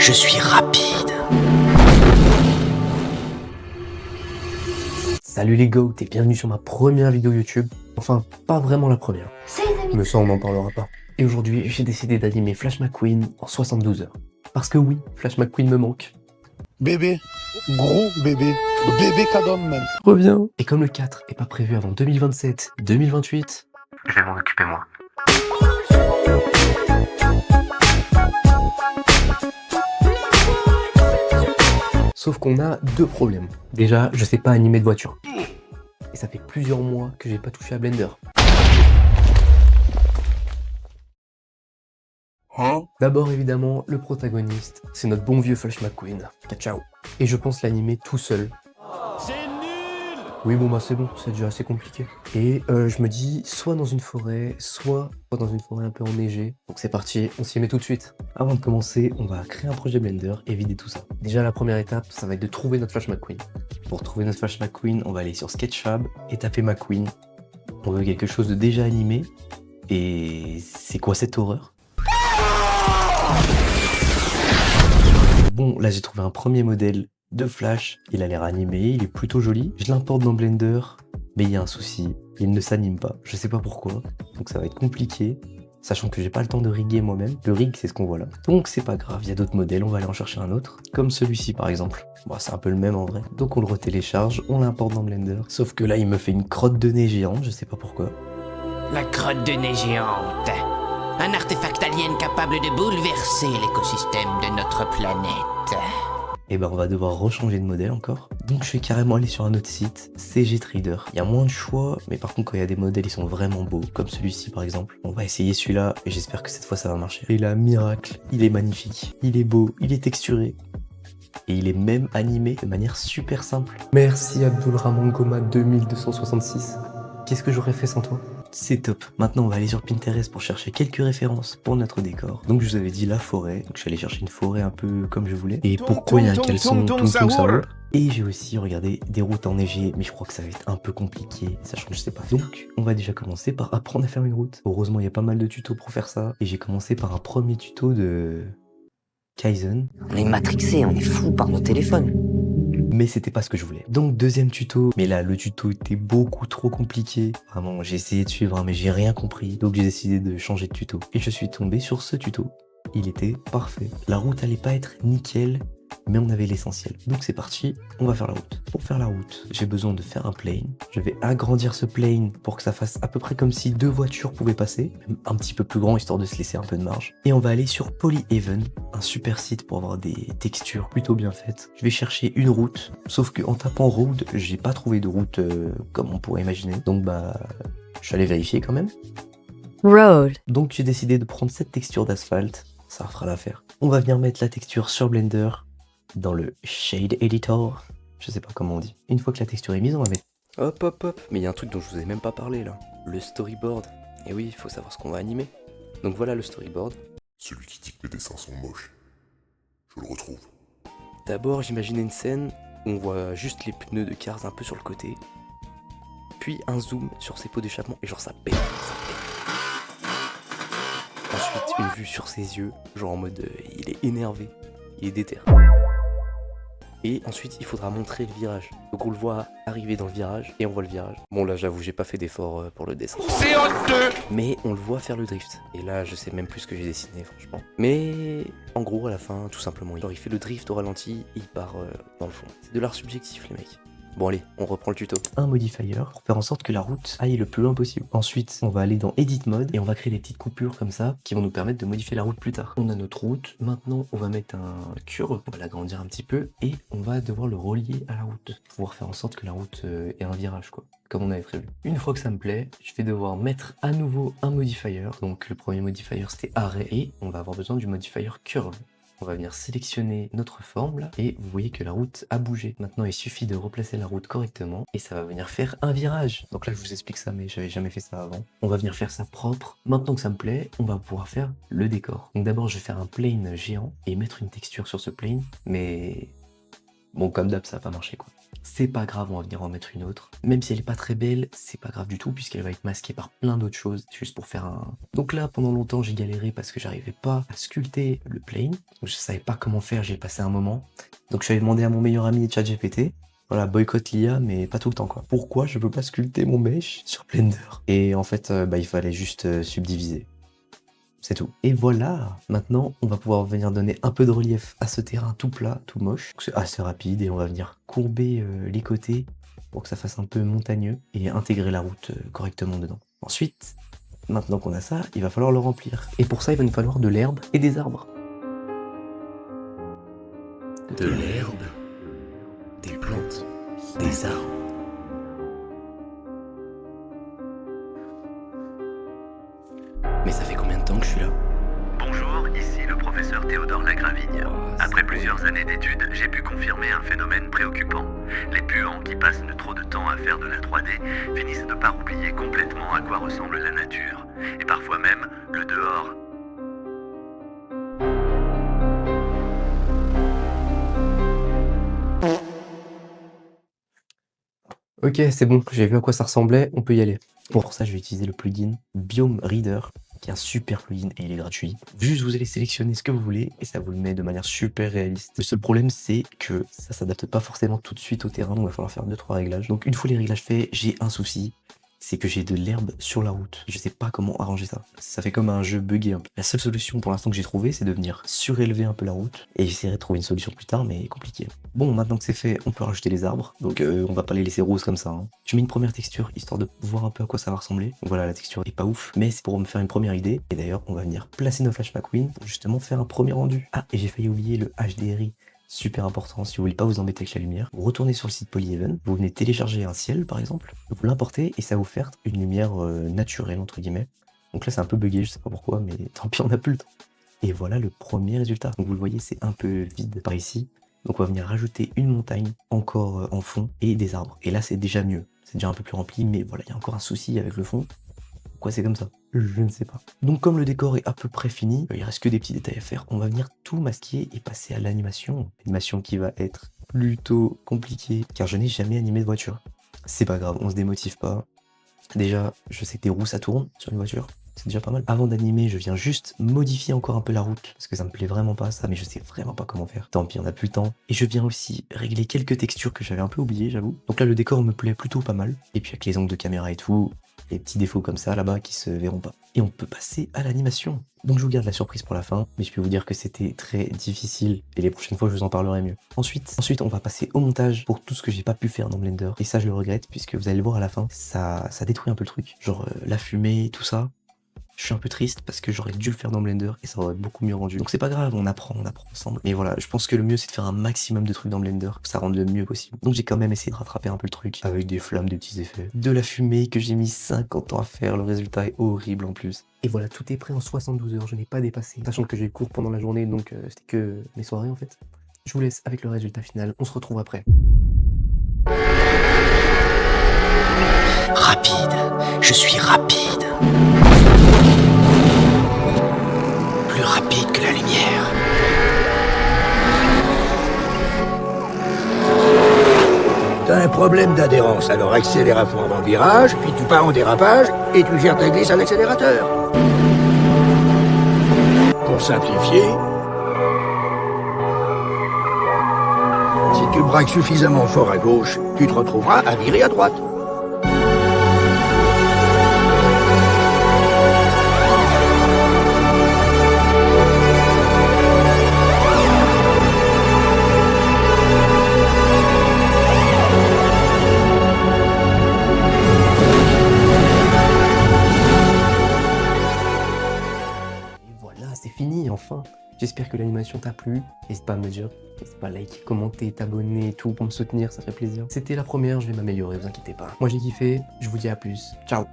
Je suis rapide. Salut les goats et bienvenue sur ma première vidéo YouTube. Enfin, pas vraiment la première. Mais ça, on n'en parlera pas. Et aujourd'hui, j'ai décidé d'animer Flash McQueen en 72 heures. Parce que oui, Flash McQueen me manque. Bébé, gros bébé, bébé cadom même. Reviens. Et comme le 4 est pas prévu avant 2027-2028, je vais m'en occuper moi. Sauf qu'on a deux problèmes. Déjà, je sais pas animer de voiture. Et ça fait plusieurs mois que j'ai pas touché à Blender. D'abord évidemment, le protagoniste, c'est notre bon vieux Flash McQueen. Ciao. Et je pense l'animer tout seul. C'est nul. Oui bon bah c'est bon, c'est déjà assez compliqué. Et je me dis, soit dans une forêt, soit dans une forêt un peu enneigée. Donc c'est parti, on s'y met tout de suite. Avant de commencer, on va créer un projet Blender et vider tout ça. Déjà la première étape, ça va être de trouver notre Flash McQueen. Pour trouver notre Flash McQueen, on va aller sur Sketchfab et taper McQueen. On veut quelque chose de déjà animé. Et c'est quoi cette horreur? Bon, là j'ai trouvé un premier modèle de Flash, il a l'air animé, il est plutôt joli. Je l'importe dans Blender, mais il y a un souci, il ne s'anime pas, je sais pas pourquoi, donc ça va être compliqué, sachant que j'ai pas le temps de riguer moi-même. Le rig c'est ce qu'on voit là, donc c'est pas grave, il y a d'autres modèles, on va aller en chercher un autre, comme celui-ci par exemple. Bon, c'est un peu le même en vrai, donc on le retélécharge, on l'importe dans Blender, sauf que là il me fait une crotte de nez géante, je sais pas pourquoi. La crotte de nez géante. Un artefact alien capable de bouleverser l'écosystème de notre planète. Et ben on va devoir rechanger de modèle encore. Donc je vais carrément aller sur un autre site, CG Trader. Il y a moins de choix, mais par contre quand il y a des modèles ils sont vraiment beaux, comme celui-ci par exemple. On va essayer celui-là et j'espère que cette fois ça va marcher. Et là, miracle, il est magnifique, il est beau, il est texturé. Et il est même animé de manière super simple. Merci Abdulrahman Goma 2266. Qu'est-ce que j'aurais fait sans toi? C'est top. Maintenant, on va aller sur Pinterest pour chercher quelques références pour notre décor. Donc, je vous avais dit la forêt. Donc, je suis allé chercher une forêt un peu comme je voulais. Et pourquoi il y a un caleçon Tung Tung Sahur. Et j'ai aussi regardé des routes enneigées, mais je crois que ça va être un peu compliqué, sachant que je sais pas. Donc, on va déjà commencer par apprendre à faire une route. Heureusement, il y a pas mal de tutos pour faire ça. Et j'ai commencé par un premier tuto de Kaizen. On est matrixé, on est fou par nos téléphones. Mais c'était pas ce que je voulais. Donc deuxième tuto, mais là le tuto était beaucoup trop compliqué. Vraiment, j'ai essayé de suivre, mais j'ai rien compris. Donc j'ai décidé de changer de tuto. Et je suis tombé sur ce tuto. Il était parfait. La route allait pas être nickel, mais on avait l'essentiel. Donc c'est parti, on va faire la route. Pour faire la route, j'ai besoin de faire un plane. Je vais agrandir ce plane pour que ça fasse à peu près comme si deux voitures pouvaient passer. Même un petit peu plus grand, histoire de se laisser un peu de marge. Et on va aller sur Polyhaven, un super site pour avoir des textures plutôt bien faites. Je vais chercher une route, sauf qu'en tapant road, j'ai pas trouvé de route comme on pourrait imaginer. Donc bah, je suis allé vérifier quand même. Road. Donc j'ai décidé de prendre cette texture d'asphalte, ça fera l'affaire. On va venir mettre la texture sur Blender, dans le Shade Editor, je sais pas comment on dit. Une fois que la texture est mise, on va mettre... Hop, mais il y a un truc dont je vous ai même pas parlé là, le storyboard. Et oui, il faut savoir ce qu'on va animer. Donc voilà le storyboard. Celui qui dit que mes dessins sont moches. Je le retrouve. D'abord, j'imaginais une scène où on voit juste les pneus de Cars un peu sur le côté. Puis un zoom sur ses pots d'échappement et genre ça pète, Ensuite, une vue sur ses yeux, genre en mode il est énervé, il est déter. Et ensuite, il faudra montrer le virage. Donc on le voit arriver dans le virage et on voit le virage. Bon là, j'avoue, j'ai pas fait d'effort pour le dessin. C'est honteux. Mais on le voit faire le drift. Et là, je sais même plus ce que j'ai dessiné, franchement. Mais en gros, à la fin, tout simplement, genre il fait le drift au ralenti et il part dans le fond. C'est de l'art subjectif, les mecs. Bon allez, on reprend le tuto. Un modifier pour faire en sorte que la route aille le plus loin possible. Ensuite, on va aller dans Edit Mode et on va créer des petites coupures comme ça qui vont nous permettre de modifier la route plus tard. On a notre route, maintenant on va mettre un curve, on va l'agrandir un petit peu et on va devoir le relier à la route. Pour pouvoir faire en sorte que la route ait un virage quoi, comme on avait prévu. Une fois que ça me plaît, je vais devoir mettre à nouveau un modifier. Donc le premier modifier c'était arrêt et on va avoir besoin du modifier curve. On va venir sélectionner notre forme là et vous voyez que la route a bougé. Maintenant il suffit de replacer la route correctement et ça va venir faire un virage. Donc là je vous explique ça mais j'avais jamais fait ça avant. On va venir faire ça propre. Maintenant que ça me plaît, on va pouvoir faire le décor. Donc d'abord je vais faire un plane géant et mettre une texture sur ce plane. Mais Bon, comme d'hab, ça va pas marcher quoi. C'est pas grave, on va venir en mettre une autre. Même si elle est pas très belle, c'est pas grave du tout puisqu'elle va être masquée par plein d'autres choses, juste pour faire un... Donc là, pendant longtemps, j'ai galéré parce que j'arrivais pas à sculpter le plane. Donc je savais pas comment faire, j'ai passé un moment. Donc je suis allé demander à mon meilleur ami ChatGPT. Voilà, boycott l'IA, mais pas tout le temps quoi. Pourquoi je peux pas sculpter mon mesh sur Blender? Et en fait, il fallait juste subdiviser. C'est tout. Et voilà, maintenant on va pouvoir venir donner un peu de relief à ce terrain tout plat, tout moche. C'est assez rapide et on va venir courber les côtés pour que ça fasse un peu montagneux et intégrer la route correctement dedans. Ensuite, maintenant qu'on a ça, il va falloir le remplir. Et pour ça, il va nous falloir de l'herbe et des arbres. De l'herbe, des plantes, des arbres. Mais ça fait combien de temps que je suis là? Bonjour, ici le professeur Théodore Lagravigne. Après plusieurs années d'études, j'ai pu confirmer un phénomène préoccupant. Les puants qui passent trop de temps à faire de la 3D finissent de par oublier complètement à quoi ressemble la nature, et parfois même le dehors. Ok, c'est bon, j'ai vu à quoi ça ressemblait, on peut y aller. Pour ça, je vais utiliser le plugin Biome Reader, qui est un super plugin et il est gratuit. Juste, vous allez sélectionner ce que vous voulez et ça vous le met de manière super réaliste. Le seul problème, c'est que ça s'adapte pas forcément tout de suite au terrain, donc il va falloir faire 2-3 réglages. Donc une fois les réglages faits, j'ai un souci. C'est que j'ai de l'herbe sur la route. Je sais pas comment arranger ça. Ça fait comme un jeu buggé un peu. La seule solution pour l'instant que j'ai trouvé, c'est de venir surélever un peu la route. Et j'essaierai de trouver une solution plus tard, mais compliqué. Bon, maintenant que c'est fait, on peut rajouter les arbres. Donc on va pas les laisser roses comme ça. Hein. Je mets une première texture, histoire de voir un peu à quoi ça va ressembler. Donc voilà, la texture est pas ouf, mais c'est pour me faire une première idée. Et d'ailleurs, on va venir placer nos Flash McQueen pour justement faire un premier rendu. Ah, et j'ai failli oublier le HDRI. Super important, si vous voulez pas vous embêter avec la lumière, vous retournez sur le site Polyhaven, vous venez télécharger un ciel par exemple, vous l'importez et ça va vous faire une lumière naturelle entre guillemets. Donc là c'est un peu buggé, je sais pas pourquoi, mais tant pis on a plus le temps. Et voilà le premier résultat. Donc vous le voyez, c'est un peu vide par ici. Donc on va venir rajouter une montagne encore en fond et des arbres. Et là c'est déjà mieux, c'est déjà un peu plus rempli, mais voilà, il y a encore un souci avec le fond. Pourquoi c'est comme ça? Je ne sais pas. Donc comme le décor est à peu près fini, il reste que des petits détails à faire, on va venir tout masquer et passer à l'animation. Animation qui va être plutôt compliquée, car je n'ai jamais animé de voiture. C'est pas grave, on se démotive pas. Déjà, je sais que des roues ça tourne sur une voiture, c'est déjà pas mal. Avant d'animer, je viens juste modifier encore un peu la route, parce que ça me plaît vraiment pas ça, mais je sais vraiment pas comment faire. Tant pis, on a plus le temps. Et je viens aussi régler quelques textures que j'avais un peu oubliées, j'avoue. Donc là, le décor me plaît plutôt pas mal. Et puis avec les angles de caméra et tout, les petits défauts comme ça là-bas qui se verront pas. Et on peut passer à l'animation. Donc je vous garde la surprise pour la fin, mais je peux vous dire que c'était très difficile et les prochaines fois je vous en parlerai mieux. Ensuite on va passer au montage pour tout ce que j'ai pas pu faire dans Blender. Et ça je le regrette puisque vous allez le voir à la fin, ça détruit un peu le truc. Genre la fumée, tout ça. Je suis un peu triste parce que j'aurais dû le faire dans Blender et ça aurait beaucoup mieux rendu. Donc c'est pas grave, on apprend ensemble. Mais voilà, je pense que le mieux c'est de faire un maximum de trucs dans Blender, que ça rende le mieux possible. Donc j'ai quand même essayé de rattraper un peu le truc avec des flammes, des petits effets. De la fumée que j'ai mis 50 ans à faire, le résultat est horrible en plus. Et voilà, tout est prêt en 72 heures, je n'ai pas dépassé. Sachant que j'ai cours pendant la journée, donc c'était que mes soirées en fait. Je vous laisse avec le résultat final, on se retrouve après. Rapide, je suis rapide. Plus rapide que la lumière. T'as un problème d'adhérence, alors accélère à fond avant le virage, puis tu pars en dérapage, et tu gères ta glisse à l'accélérateur. Pour simplifier, si tu braques suffisamment fort à gauche, tu te retrouveras à virer à droite. Fini enfin. J'espère que l'animation t'a plu. N'hésite pas à me dire, n'hésite pas à liker, commenter, t'abonner et tout pour me soutenir, ça ferait plaisir. C'était la première, je vais m'améliorer, vous inquiétez pas. Moi j'ai kiffé, je vous dis à plus. Ciao.